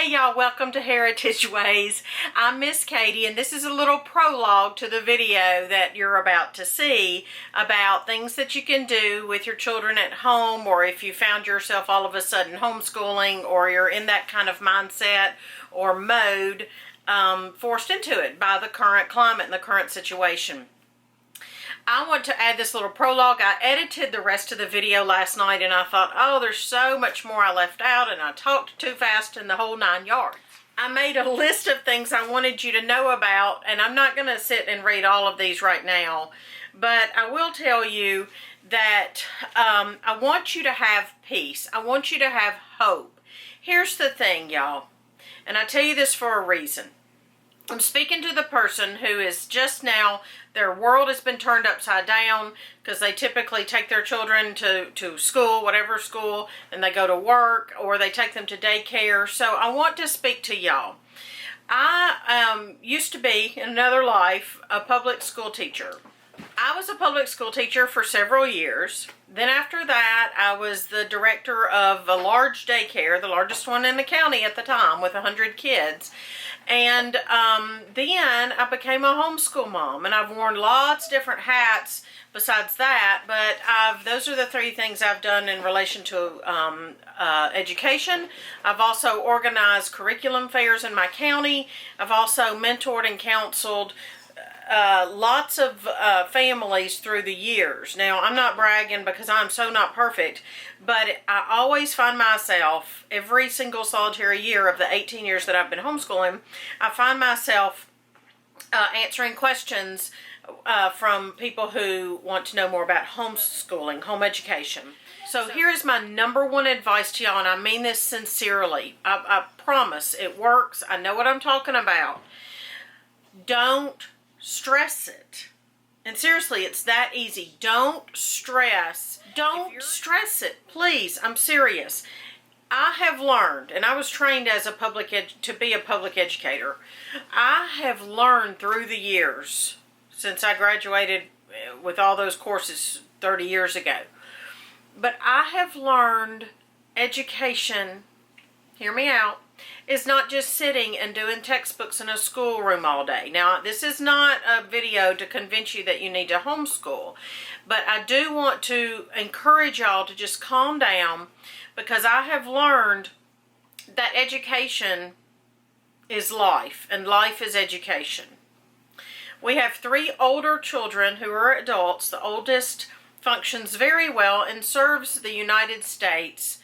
Hey y'all, welcome to Heritage Ways. I'm Miss Katie, and this is a little prologue to the video that you're about to see about things that you can do with your children at home, or if you found yourself all of a sudden homeschooling, or you're in that kind of mindset or mode, forced into it by the current climate and the current situation. I want to add this little prologue. I edited the rest of the video last night and I thought, oh, there's so much more I left out, and I talked too fast in the whole 9 yards. I made a list of things I wanted you to know about, and I'm not going to sit and read all of these right now, but I will tell you that I want you to have peace. I want you to have hope. Here's the thing, y'all, and I tell you this for a reason. I'm speaking to the person who is just now, their world has been turned upside down because they typically take their children to school, whatever school, and they go to work, or they take them to daycare. So I want to speak to y'all. I used to be, in another life, a public school teacher. I was a public school teacher for several years. Then after that, I was the director of a large daycare, the largest one in the county at the time, with 100 kids. And then I became a homeschool mom, and I've worn lots of different hats besides that, but those are the three things I've done in relation to education. I've also organized curriculum fairs in my county. I've also mentored and counseled lots of families through the years. Now, I'm not bragging because I'm so not perfect, but I always find myself, every single solitary year of the 18 years that I've been homeschooling, I find myself answering questions from people who want to know more about homeschooling, home education. So here is my number one advice to y'all, and I mean this sincerely. I promise it works. I know what I'm talking about. Don't stress it. And seriously, it's that easy. Don't stress. Don't stress it, please. I'm serious. I have learned, and I was trained as to be a public educator. I have learned through the years, since I graduated with all those courses 30 years ago. But I have learned education, hear me out, is not just sitting and doing textbooks in a schoolroom all day. Now, this is not a video to convince you that you need to homeschool, but I do want to encourage y'all to just calm down, because I have learned that education is life, and life is education. We have 3 older children who are adults. The oldest functions very well and serves the United States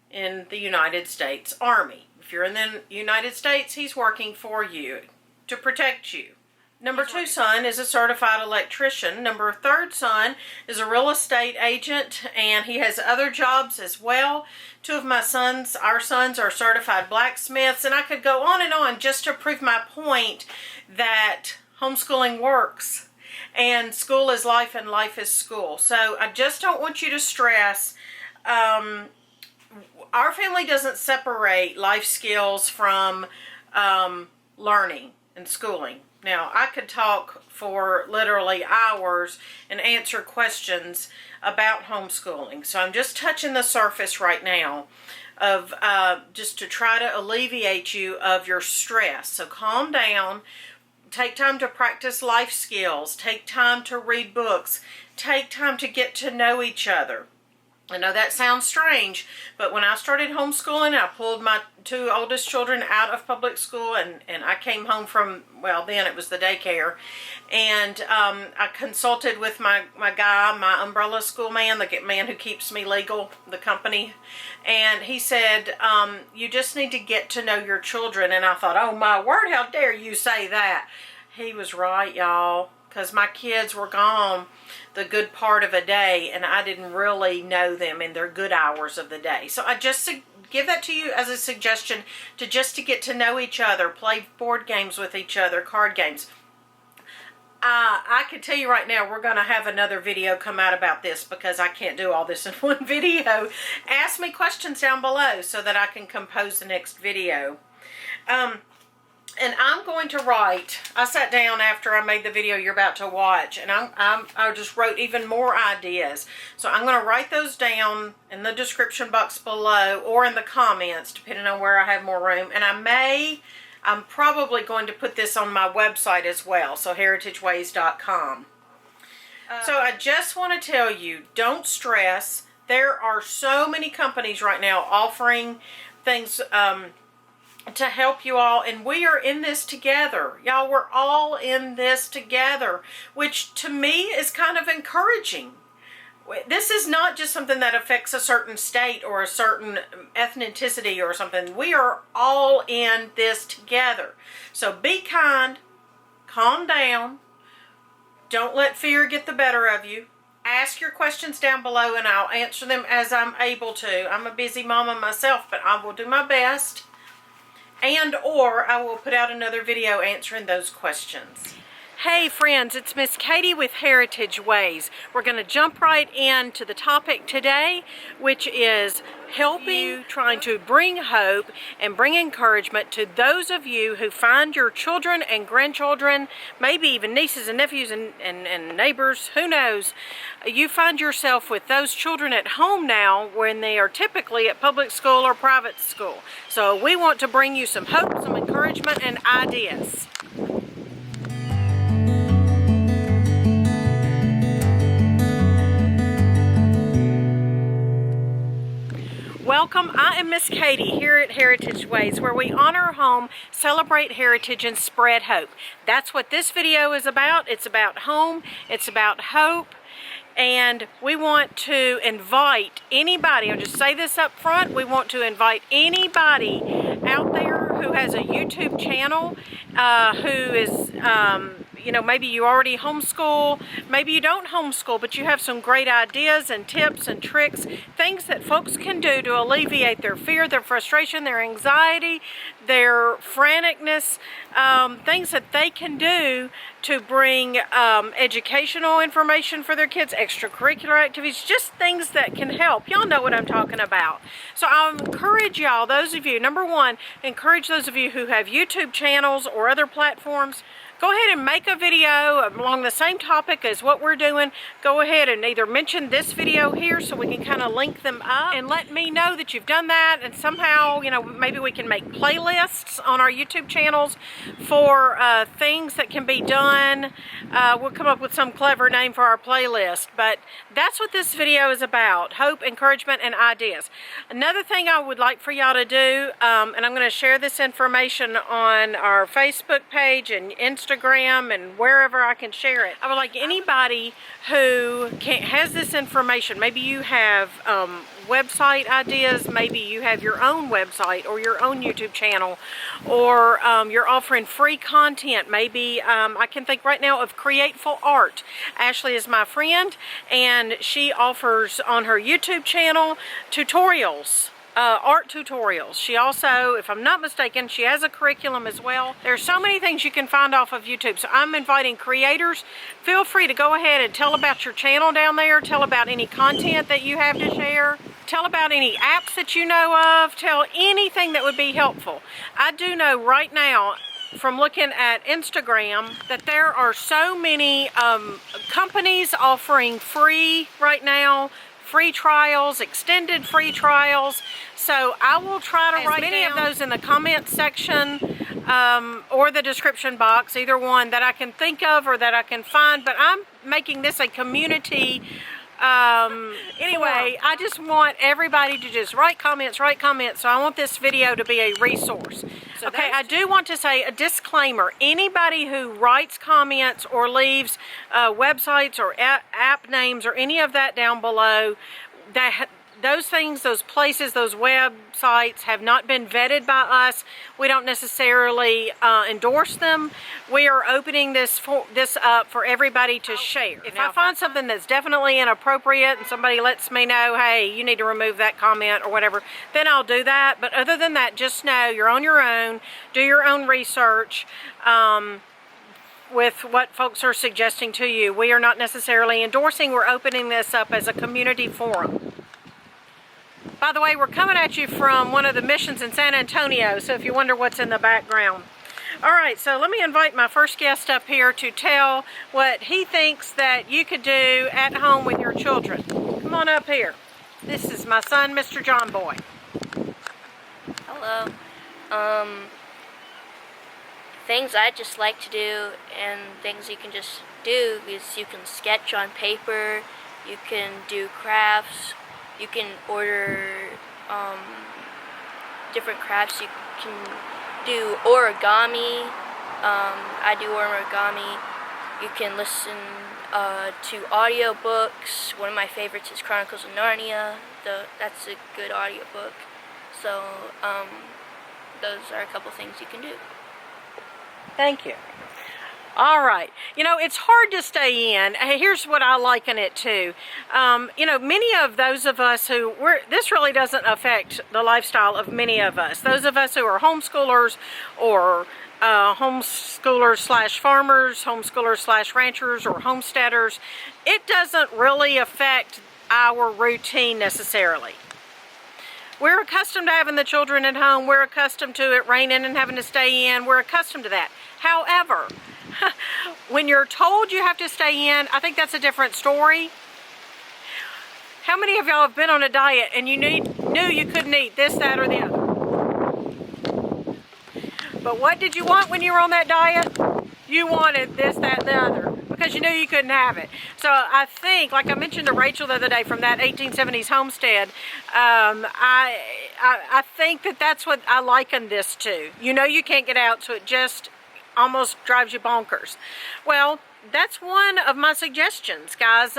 in the United States Army. If you're in the United States, he's working for you to protect you. Number 2 son is a certified electrician. Number 3 son is a real estate agent, and he has other jobs as well. 2 of my sons, our sons, are certified blacksmiths, and I could go on just to prove my point that homeschooling works, and school is life and life is school. So I just don't want you to stress. Our family doesn't separate life skills from learning and schooling. Now, I could talk for literally hours and answer questions about homeschooling. So I'm just touching the surface right now of just to try to alleviate you of your stress. So calm down. Take time to practice life skills. Take time to read books. Take time to get to know each other. I know that sounds strange, but when I started homeschooling, I pulled my 2 oldest children out of public school, and I came home from, well, then it was the daycare, and I consulted with my guy, my umbrella school man, the man who keeps me legal, the company, and he said, you just need to get to know your children. And I thought, oh my word, how dare you say that? He was right, y'all, because my kids were gone the good part of a day, and I didn't really know them in their good hours of the day. So I just give that to you as a suggestion to get to know each other, play board games with each other, card games. I can tell you right now, we're going to have another video come out about this, because I can't do all this in one video. Ask me questions down below so that I can compose the next video. And I'm going to write, I sat down after I made the video you're about to watch, and I just wrote even more ideas. So I'm going to write those down in the description box below or in the comments, depending on where I have more room. And I'm probably going to put this on my website as well, so heritageways.com. So I just want to tell you, don't stress. There are so many companies right now offering things to help you all, and we are in this together. Y'all, we're all in this together, which to me is kind of encouraging. This is not just something that affects a certain state or a certain ethnicity or something. We are all in this together. So be kind, calm down, don't let fear get the better of you. Ask your questions down below and I'll answer them as I'm able to. I'm a busy mama myself, but I will do my best. Or I will put out another video answering those questions. Hey friends, it's Miss Katie with Heritage Ways. We're going to jump right into the topic today, which is helping you, trying to bring hope and bring encouragement to those of you who find your children and grandchildren, maybe even nieces and nephews and neighbors, who knows. You find yourself with those children at home now when they are typically at public school or private school. So we want to bring you some hope, some encouragement, and ideas. Welcome, I am Miss Katie here at Heritage Ways, where we honor home, celebrate heritage, and spread hope. That's what this video is about. It's about home, it's about hope, and we want to invite anybody, I'll just say this up front, we want to invite anybody out there who has a YouTube channel, who is, you know, maybe you already homeschool, maybe you don't homeschool, but you have some great ideas and tips and tricks, things that folks can do to alleviate their fear, their frustration, their anxiety, their franticness, things that they can do to bring educational information for their kids, extracurricular activities, just things that can help. Y'all know what I'm talking about. So I encourage y'all, those of you, number one, encourage those of you who have YouTube channels or other platforms, go ahead and make a video along the same topic as what we're doing. Go ahead and either mention this video here so we can kind of link them up and let me know that you've done that, and somehow, you know, maybe we can make playlists on our YouTube channels for things that can be done. We'll come up with some clever name for our playlist, but that's what this video is about: hope, encouragement, and ideas. Another thing I would like for y'all to do, and I'm going to share this information on our Facebook page and Instagram and wherever I can share it. I would like anybody who has this information, maybe you have website ideas, maybe you have your own website or your own YouTube channel, or you're offering free content. Maybe I can think right now of Createful Art. Ashley is my friend, and she offers on her YouTube channel tutorials, art tutorials. She also, if I'm not mistaken, she has a curriculum as well. There's so many things you can find off of YouTube. So I'm inviting creators. Feel free to go ahead and tell about your channel down there. Tell about any content that you have to share. Tell about any apps that you know of. Tell anything that would be helpful. I do know right now, from looking at Instagram, that there are so many companies offering free right now, free trials, extended free trials. So I will try to write many of those in the comment section or the description box, either one that I can think of or that I can find. But I'm making this a community. Anyway, I just want everybody to just write comments. So I want this video to be a resource. So okay, I do want to say a disclaimer. Anybody who writes comments or leaves websites or app names or any of that down below, those things, those places, those websites have not been vetted by us. We don't necessarily endorse them. We are opening this up for everybody to share. If I find something that's definitely inappropriate and somebody lets me know, hey, you need to remove that comment or whatever, then I'll do that. But other than that, just know you're on your own. Do your own research with what folks are suggesting to you. We are not necessarily endorsing. We're opening this up as a community forum. By the way, we're coming at you from one of the missions in San Antonio, so if you wonder what's in the background. All right, so let me invite my first guest up here to tell what he thinks that you could do at home with your children. Come on up here. This is my son, Mr. John Boy. Hello. Things I just like to do and things you can just do is you can sketch on paper, you can do crafts, you can order different crafts, you can do origami. I do origami. You can listen to audiobooks. One of my favorites is Chronicles of Narnia. That's a good audiobook. So those are a couple things you can do. Thank you. All right. You know, it's hard to stay in. Here's what I liken it to. You know, many of those of us who, this really doesn't affect the lifestyle of many of us. Those of us who are homeschoolers or homeschoolers slash farmers, homeschoolers slash ranchers or homesteaders, it doesn't really affect our routine necessarily. We're accustomed to having the children at home. We're accustomed to it raining and having to stay in. We're accustomed to that. However, when you're told you have to stay in, I think that's a different story. How many of y'all have been on a diet and you knew you couldn't eat this, that, or the other? But what did you want when you were on that diet? You wanted this, that, and the other because you knew you couldn't have it. So I think, like I mentioned to Rachel the other day from that 1870s homestead, I think that's what I liken this to. You know you can't get out, so it just almost drives you bonkers. Well, that's one of my suggestions, guys.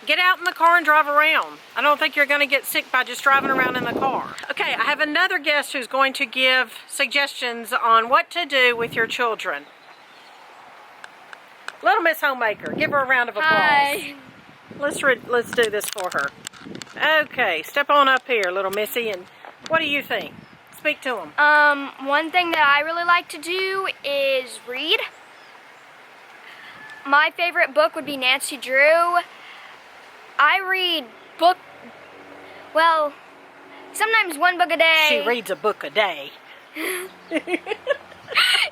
Get out in the car and drive around. I don't think you're going to get sick by just driving around in the car. Okay, I have another guest who's going to give suggestions on what to do with your children. Little Miss Homemaker, give her a round of applause. Hi. Let's do this for her. Okay, step on up here, little Missy, and what do you think? Speak to them. One thing that I really like to do is read. My favorite book would be Nancy Drew. I read sometimes one book a day. She reads a book a day.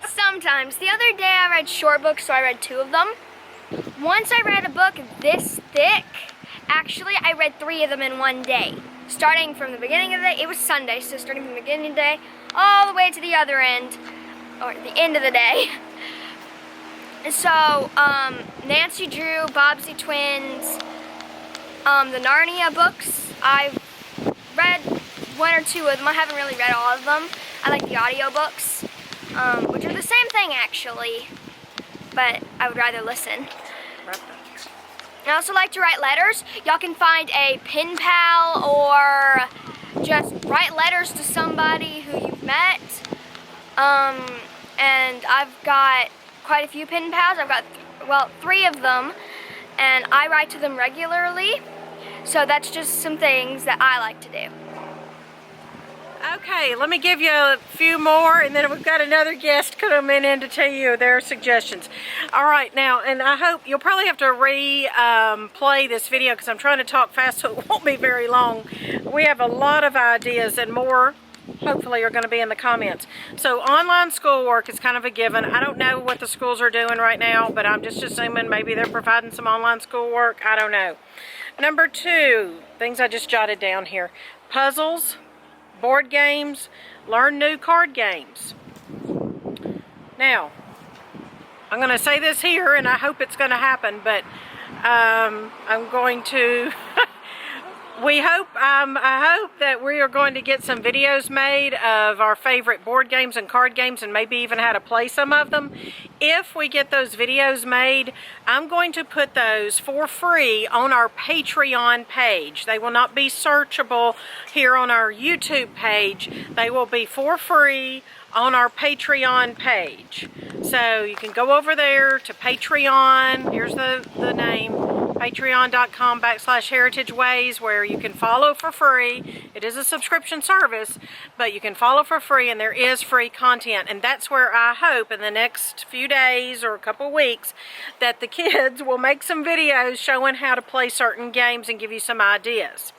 Sometimes. The other day I read short books, so I read 2 of them. Once I read a book this thick. Actually, I read 3 of them in one day. Starting from the beginning of the day, it was Sunday, so starting from the beginning of the day, all the way to the other end, or the end of the day. So, Nancy Drew, Bobbsey Twins, the Narnia books, I've read 1 or 2 of them. I haven't really read all of them. I like the audiobooks, which are the same thing actually, but I would rather listen. I also like to write letters. Y'all can find a pen pal or just write letters to somebody who you've met. And I've got quite a few pen pals. I've got, 3 of them, and I write to them regularly. So that's just some things that I like to do. Okay, let me give you a few more, and then we've got another guest coming in to tell you their suggestions. All right, now, and I hope you'll probably have to play this video because I'm trying to talk fast so it won't be very long. We have a lot of ideas, and more hopefully are going to be in the comments. So online schoolwork is kind of a given. I don't know what the schools are doing right now, but I'm just assuming maybe they're providing some online schoolwork. I don't know. Number 2, things I just jotted down here. Puzzles, board games, learn new card games. Now, I'm going to say this here, and I hope it's going to happen, but I'm going to... I hope that we are going to get some videos made of our favorite board games and card games, and maybe even how to play some of them. If we get those videos made, I'm going to put those for free on our Patreon page. They will not be searchable here on our YouTube page. They will be for free on our Patreon page. So you can go over there to Patreon. Here's the name. Patreon.com/HeritageWays, where you can follow for free. It is a subscription service, but you can follow for free, and there is free content. And that's where I hope in the next few days or a couple weeks that the kids will make some videos showing how to play certain games and give you some ideas.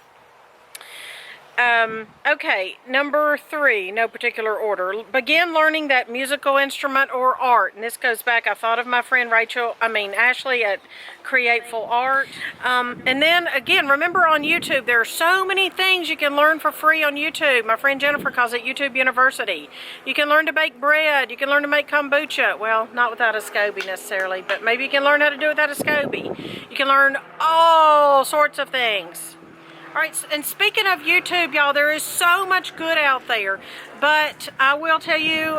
Okay, number 3, no particular order. Begin learning that musical instrument or art. And this goes back, I thought of my friend Ashley at Createful Art. And then again, remember on YouTube, there are so many things you can learn for free on YouTube. My friend Jennifer calls it YouTube University. You can learn to bake bread. You can learn to make kombucha. Well, not without a SCOBY necessarily, but maybe you can learn how to do it without a SCOBY. You can learn all sorts of things. Alright, and speaking of YouTube, y'all, there is so much good out there, but I will tell you,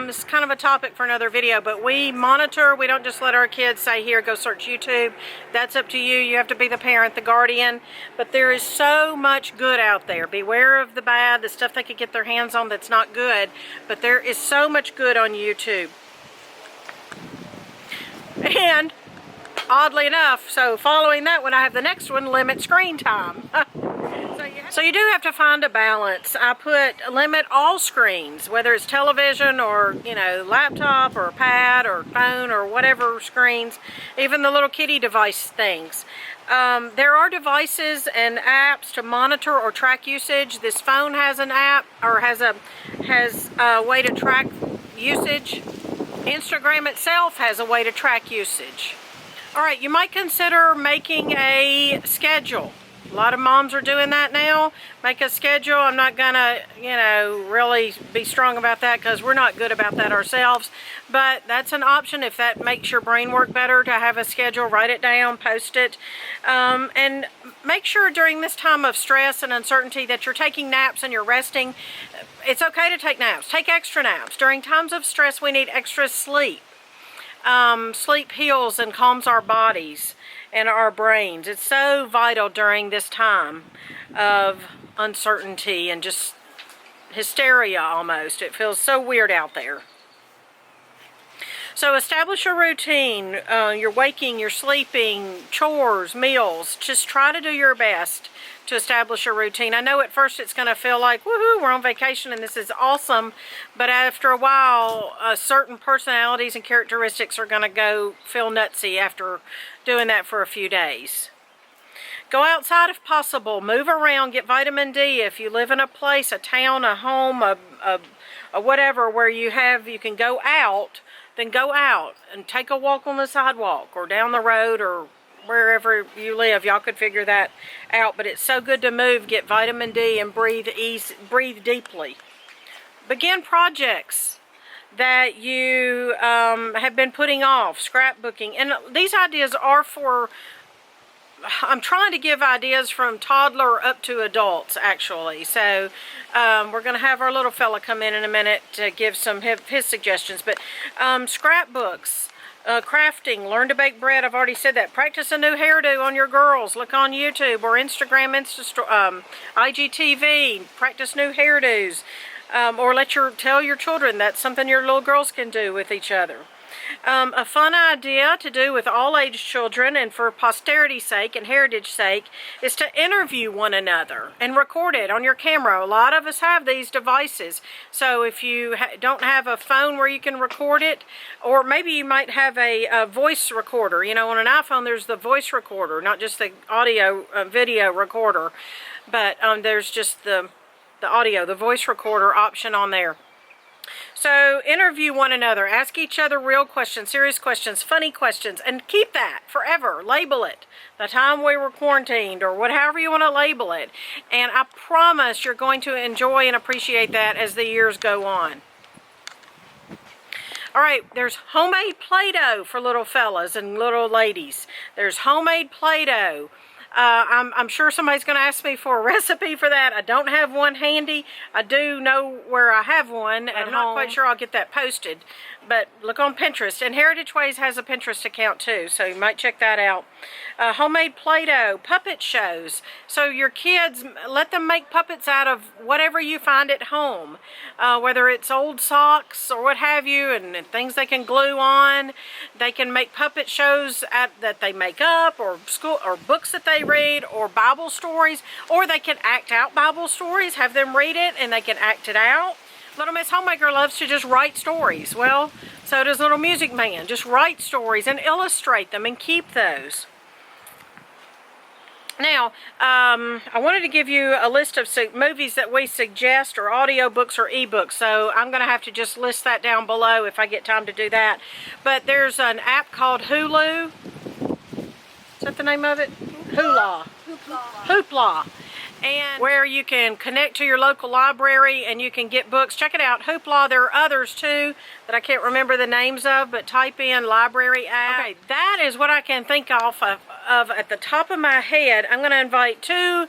it's kind of a topic for another video, but we monitor, we don't just let our kids say, here, go search YouTube. That's up to you. You have to be the parent, the guardian, but there is so much good out there. Beware of the bad, the stuff they could get their hands on that's not good, but there is so much good on YouTube. And oddly enough, so following that one, I have the next one, limit screen time. So you do have to find a balance. I put limit all screens, whether it's television or, you know, laptop or pad or phone or whatever screens, even the little kitty device things. There are devices and apps to monitor or track usage. This phone has an app or has a way to track usage. Instagram itself has a way to track usage. Alright, you might consider making a schedule. A lot of moms are doing that now. Make a schedule. I'm not gonna, you know, really be strong about that because we're not good about that ourselves. But that's an option if that makes your brain work better, to have a schedule. Write it down, post it. And make sure during this time of stress and uncertainty that you're taking naps and you're resting. It's okay to take naps. Take extra naps. During times of stress, we need extra sleep. Sleep heals and calms our bodies and our brains. It's so vital during this time of uncertainty and just hysteria almost. It feels so weird out there. So establish a routine. You're waking, you're sleeping, chores, meals. Just try to do your best to establish a routine. I know at first it's going to feel like, woohoo, we're on vacation and this is awesome, but after a while, certain personalities and characteristics are going to feel nutsy after doing that for a few days. Go outside if possible. Move around. Get vitamin D. If you live in a place, a town, a home, a whatever, where you can go out, then go out and take a walk on the sidewalk or down the road or wherever you live. Y'all could figure that out, but it's so good to move, get vitamin D, and breathe deeply. Begin projects that you have been putting off, scrapbooking, and these ideas are for, I'm trying to give ideas from toddler up to adults, actually. So we're going to have our little fella come in a minute to give some his suggestions, but scrapbooks, crafting, learn to bake bread. I've already said that. Practice a new hairdo on your girls. Look on YouTube or Instagram, IGTV. Practice new hairdos, or tell your children that's something your little girls can do with each other. A fun idea to do with all age children and for posterity's sake and heritage sake is to interview one another and record it on your camera. A lot of us have these devices, so if you don't have a phone where you can record it, or maybe you might have a voice recorder. You know, on an iPhone there's the voice recorder, not just the audio video recorder, but there's just the audio, the voice recorder option on there. So interview one another, ask each other real questions, serious questions, funny questions, and keep that forever. Label it the time we were quarantined, or however you want to label it. And I promise you're going to enjoy and appreciate that as the years go on. Alright, there's homemade Play-Doh for little fellas and little ladies. There's homemade Play-Doh. I'm sure somebody's going to ask me for a recipe for that. I don't have one handy. I do know where I have one, and I'm not quite sure I'll get that posted. But look on Pinterest. And Heritage Ways has a Pinterest account too, so you might check that out. Homemade Play-Doh, puppet shows. So your kids, let them make puppets out of whatever you find at home. Whether it's old socks or what have you, and things they can glue on. They can make puppet shows that they make up, or school, or books that they read, or Bible stories, or they can act out Bible stories, have them read it and they can act it out. Little Miss Homemaker loves to just write stories. Well, so does Little Music Man. Just write stories and illustrate them and keep those. Now, I wanted to give you a list of movies that we suggest, or audiobooks or ebooks, so I'm going to have to just list that down below if I get time to do that. But there's an app called Hulu. Is that the name of it? Hoopla. Hoopla. And where you can connect to your local library and you can get books. Check it out, Hoopla. There are others too that I can't remember the names of, but type in library app. Okay, that is what I can think of at the top of my head. I'm going to invite two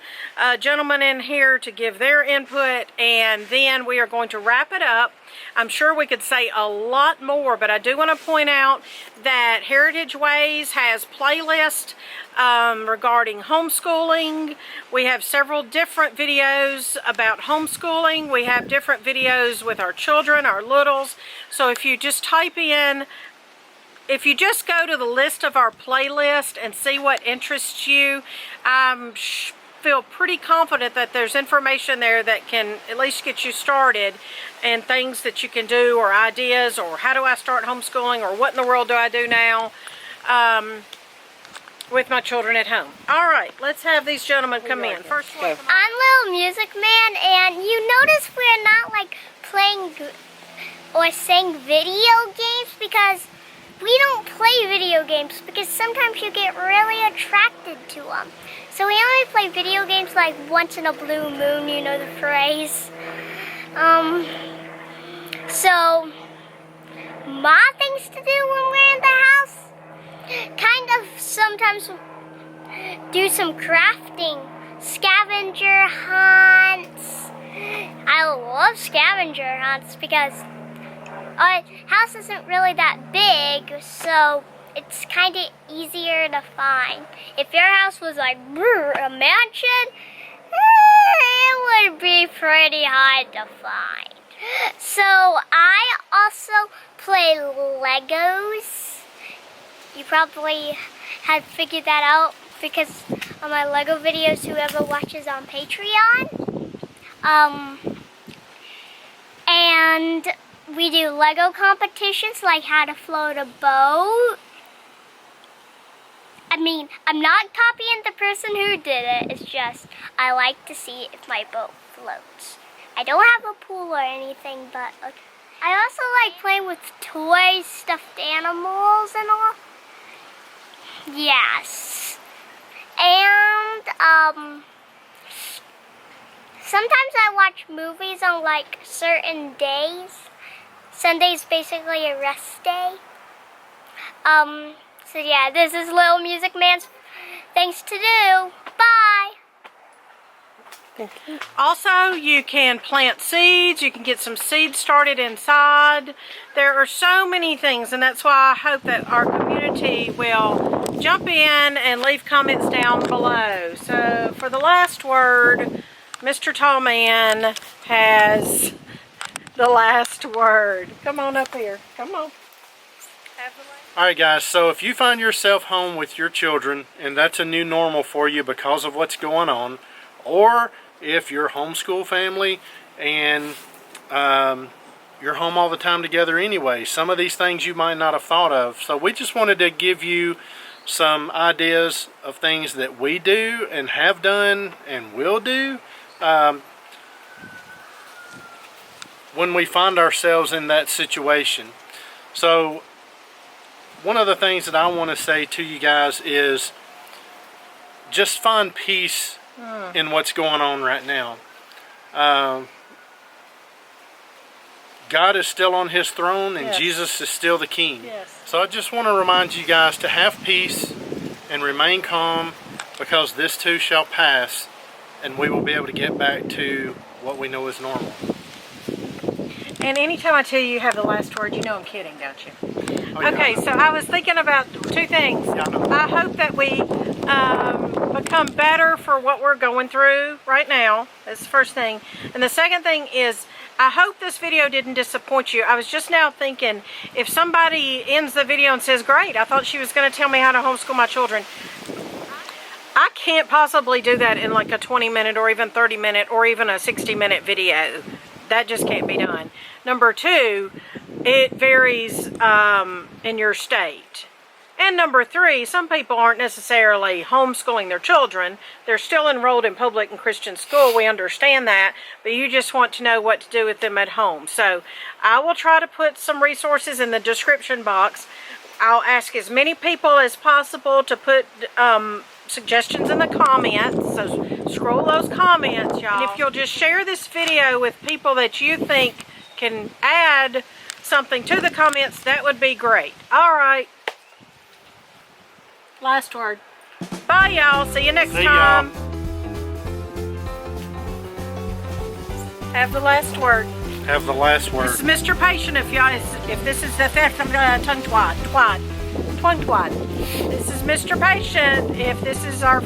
gentlemen in here to give their input, and then we are going to wrap it up. I'm sure we could say a lot more, but I do want to point out that Heritage Ways has playlists regarding homeschooling. We have several different videos about homeschooling. We have different videos with our children, our littles. So if you just type in, if you just go to the list of our playlist and see what interests you, feel pretty confident that there's information there that can at least get you started, and things that you can do, or ideas, or how do I start homeschooling, or what in the world do I do now with my children at home. All right, let's have these gentlemen come in. First one. I'm Little Music Man, and you notice we're not like playing or saying video games because we don't play video games because sometimes you get really attracted to them. So we only play video games like once in a blue moon, you know the phrase. So my things to do when we're in the house, kind of sometimes do some crafting, scavenger hunts. I love scavenger hunts because our house isn't really that big, so it's kind of easier to find. If your house was like a mansion, it would be pretty hard to find. So I also play Legos. You probably had figured that out because of my Lego videos, whoever watches on Patreon. And we do Lego competitions like how to float a boat. I mean, I'm not copying the person who did it. It's just I like to see if my boat floats. I don't have a pool or anything, but okay. I also like playing with toys, stuffed animals, and all. Yes. And sometimes I watch movies on like certain days. Sunday's basically a rest day. So yeah, this is Little Music Man's things to do. Bye! Also, you can plant seeds. You can get some seeds started inside. There are so many things, and that's why I hope that our community will jump in and leave comments down below. So for the last word, Mr. Tall Man has the last word. Come on up here. Come on. Alright guys, so if you find yourself home with your children and that's a new normal for you because of what's going on, or if you're a homeschool family and you're home all the time together anyway, some of these things you might not have thought of. So we just wanted to give you some ideas of things that we do and have done and will do when we find ourselves in that situation. So one of the things that I want to say to you guys is just find peace in what's going on right now. God is still on his throne, and yes, Jesus is still the king. Yes. So I just want to remind you guys to have peace and remain calm, because this too shall pass, and we will be able to get back to what we know is normal. And anytime I tell you have the last word, you know I'm kidding, don't you? Oh, yeah. Okay, so I was thinking about two things. Yeah, I hope that we become better for what we're going through right now. That's the first thing. And the second thing is, I hope this video didn't disappoint you. I was just now thinking, if somebody ends the video and says, great, I thought she was going to tell me how to homeschool my children. I can't possibly do that in like a 20-minute or even 30-minute or even a 60-minute video. That just can't be done. Number two, it varies in your state. And number 3, some people aren't necessarily homeschooling their children. They're still enrolled in public and Christian school. We understand that, but you just want to know what to do with them at home. So I will try to put some resources in the description box. I'll ask as many people as possible to put suggestions in the comments. So scroll those comments, y'all. And if you'll just share this video with people that you think can add something to the comments, that would be great. All right. Last word. Bye, y'all. See you next time. Have the last word. Have the last word. This is Mr. Patient. If this is the tongue twad. This is Mr. Patient. If this is our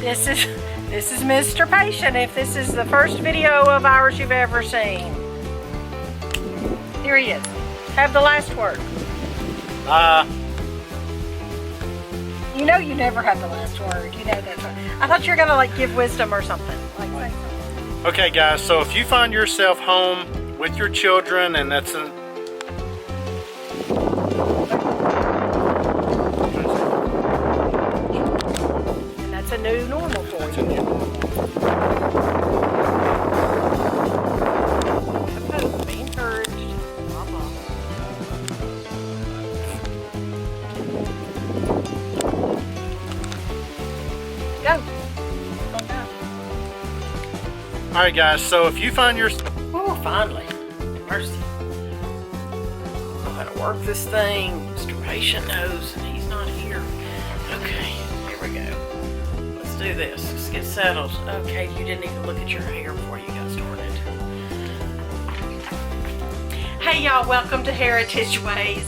this is Mr. Patient. If this is the first video of ours you've ever seen. Here he is. Have the last word. You know you never have the last word. You know that. I thought you were gonna like give wisdom or something. Like say something. Okay, guys. So if you find yourself home with your children, and that's and that's a new normal for you. Be encouraged. Go. Alright guys, so if you find yourself... Oh, finally. Mercy. I know how to work this thing. Mr. Patient knows and he's not here. Okay, here we go. Let's do this. Let's get settled. Okay, you didn't even look at your hair before you got started. Hey y'all, welcome to Heritage Ways.